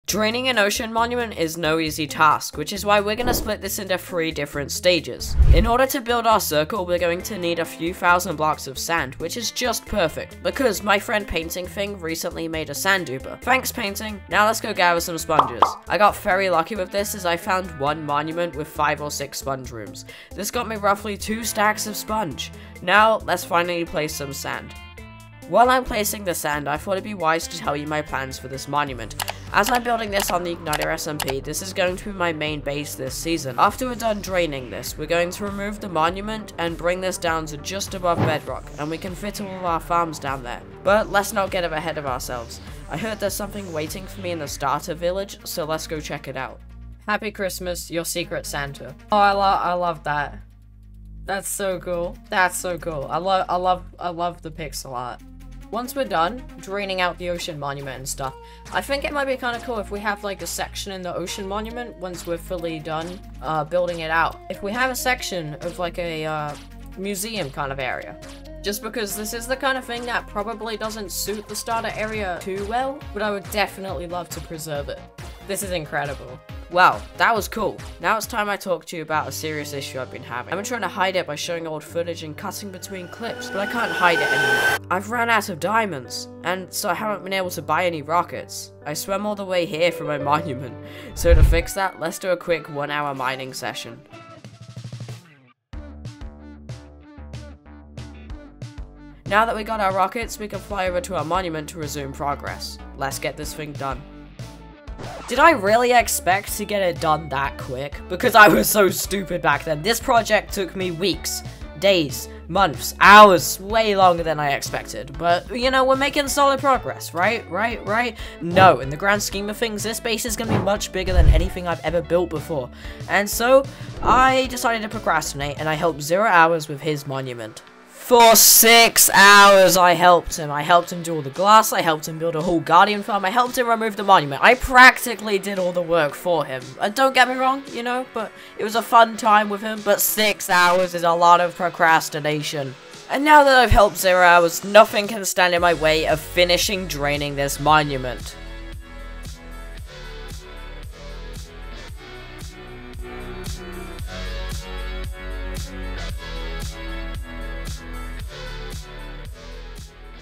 Draining an ocean monument is no easy task, which is why we're going to split this into 3 different stages. In order to build our circle, we're going to need a few thousand blocks of sand, which is just perfect, because my friend Painting Thing recently made a sand duper. Thanks, Painting. Now let's go gather some sponges. I got very lucky with this as I found one monument with 5 or 6 sponge rooms. This got me roughly 2 stacks of sponge. Now let's finally place some sand. While I'm placing the sand, I thought it'd be wise to tell you my plans for this monument. As I'm building this on the IgnitorSMP, this is going to be my main base this season. After we're done draining this, we're going to remove the monument and bring this down to just above bedrock, and we can fit all of our farms down there. But let's not get ahead of ourselves. I heard there's something waiting for me in the starter village, so let's go check it out. Happy Christmas, your secret Santa. Oh, I love that. That's so cool. That's so cool. I love the pixel art. Once we're done draining out the ocean monument and stuff, I think it might be kind of cool if we have like a section in the ocean monument once we're fully done building it out. If we have a section of like a museum kind of area. Just because this is the kind of thing that probably doesn't suit the starter area too well, but I would definitely love to preserve it. This is incredible. Wow, that was cool. Now it's time I talk to you about a serious issue I've been having. I've been trying to hide it by showing old footage and cutting between clips, but I can't hide it anymore. I've ran out of diamonds, and so I haven't been able to buy any rockets. I swam all the way here for my monument. So to fix that, let's do a quick 1-hour mining session. Now that we got our rockets, we can fly over to our monument to resume progress. Let's get this thing done. Did I really expect to get it done that quick? Because I was so stupid back then. This project took me weeks, days, months, hours, way longer than I expected. But, you know, we're making solid progress, right? No, in the grand scheme of things, this base is going to be much bigger than anything I've ever built before. And so, I decided to procrastinate, and I helped 0 hours with his monument. For 6 hours I helped him. I helped him do all the glass, I helped him build a whole guardian farm, I helped him remove the monument. I practically did all the work for him. Don't get me wrong, you know, but it was a fun time with him, but 6 hours is a lot of procrastination. And now that I've helped 0 hours, nothing can stand in my way of finishing draining this monument.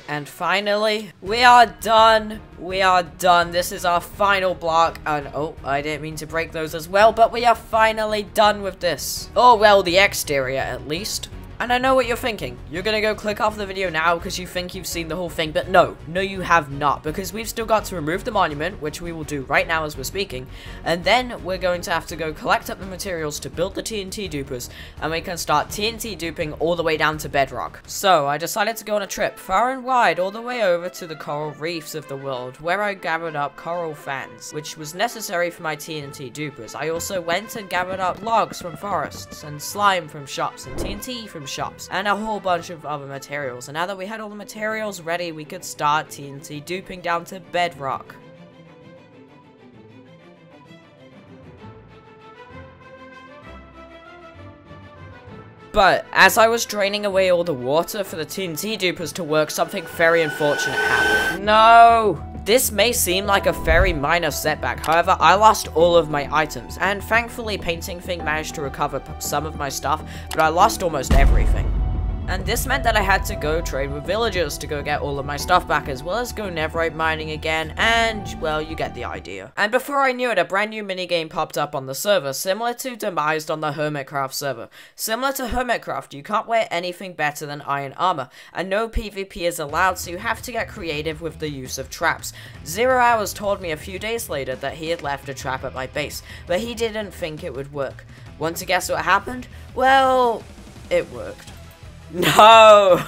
And finally, we are done. We are done. This is our final block. And oh, I didn't mean to break those as well, but we are finally done with this. Oh, well, the exterior at least. And I know what you're thinking. You're gonna go click off the video now because you think you've seen the whole thing, but no, you have not, because we've still got to remove the monument, which we will do right now as we're speaking, and then we're going to have to go collect up the materials to build the TNT dupers, and we can start TNT duping all the way down to bedrock. So I decided to go on a trip far and wide all the way over to the coral reefs of the world, where I gathered up coral fans, which was necessary for my TNT dupers. I also went and gathered up logs from forests, and slime from shops, and TNT from shops, and a whole bunch of other materials. And now that we had all the materials ready, we could start TNT duping down to bedrock. But as I was draining away all the water for the TNT dupers to work, something very unfortunate happened. No! This may seem like a very minor setback, however, I lost all of my items, and thankfully Painting Thing managed to recover some of my stuff, but I lost almost everything. And this meant that I had to go trade with villagers to go get all of my stuff back, as well as go netherite mining again, and, well, you get the idea. And before I knew it, a brand new minigame popped up on the server, similar to Demised on the Hermitcraft server. Similar to Hermitcraft, you can't wear anything better than iron armor, and no PvP is allowed, so you have to get creative with the use of traps. 0 Hours told me a few days later that he had left a trap at my base, but he didn't think it would work. Want to guess what happened? Well, it worked. No!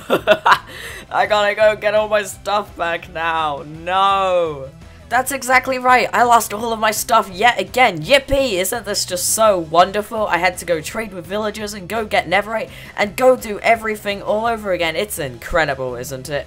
I gotta go get all my stuff back now. No! That's exactly right. I lost all of my stuff yet again. Yippee! Isn't this just so wonderful? I had to go trade with villagers and go get netherite and go do everything all over again. It's incredible, isn't it?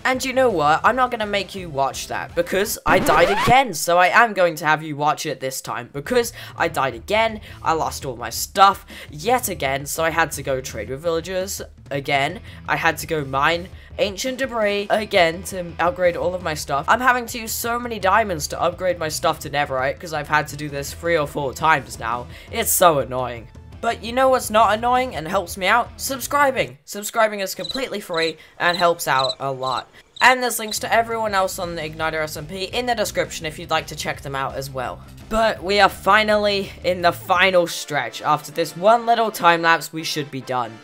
And you know what? I'm not going to make you watch that because I died again. So I am going to have you watch it this time because I died again. I lost all my stuff yet again. So I had to go trade with villagers again. I had to go mine ancient debris again to upgrade all of my stuff. I'm having to use so many diamonds to upgrade my stuff to netherite because I've had to do this 3 or 4 times now. It's so annoying. But you know what's not annoying and helps me out? Subscribing! Subscribing is completely free and helps out a lot. And there's links to everyone else on the IgnitorSMP in the description if you'd like to check them out as well. But we are finally in the final stretch. After this one little time lapse, we should be done.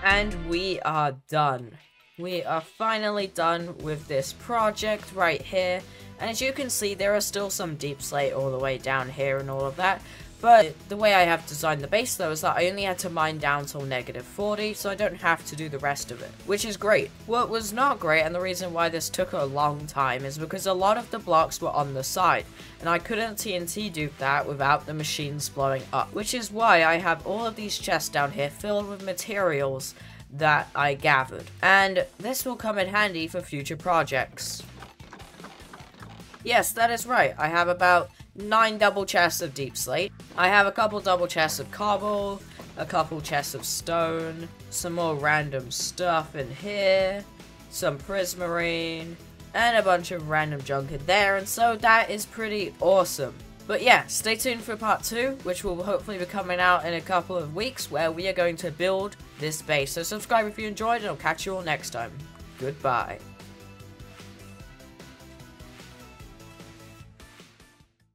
And we are done. We are finally done with this project right here. And as you can see, there are still some deep slate all the way down here and all of that. But the way I have designed the base though is that I only had to mine down till -40, so I don't have to do the rest of it, which is great. What was not great, and the reason why this took a long time, is because a lot of the blocks were on the side, and I couldn't TNT dupe that without the machines blowing up, which is why I have all of these chests down here filled with materials that I gathered, and this will come in handy for future projects. Yes, that is right, I have about 9 double chests of deep slate. I have a couple double chests of cobble, a couple chests of stone, some more random stuff in here, some prismarine, and a bunch of random junk in there, and so that is pretty awesome. But yeah, stay tuned for part 2, which will hopefully be coming out in a couple of weeks, where we are going to build this base. So subscribe if you enjoyed, and I'll catch you all next time. Goodbye.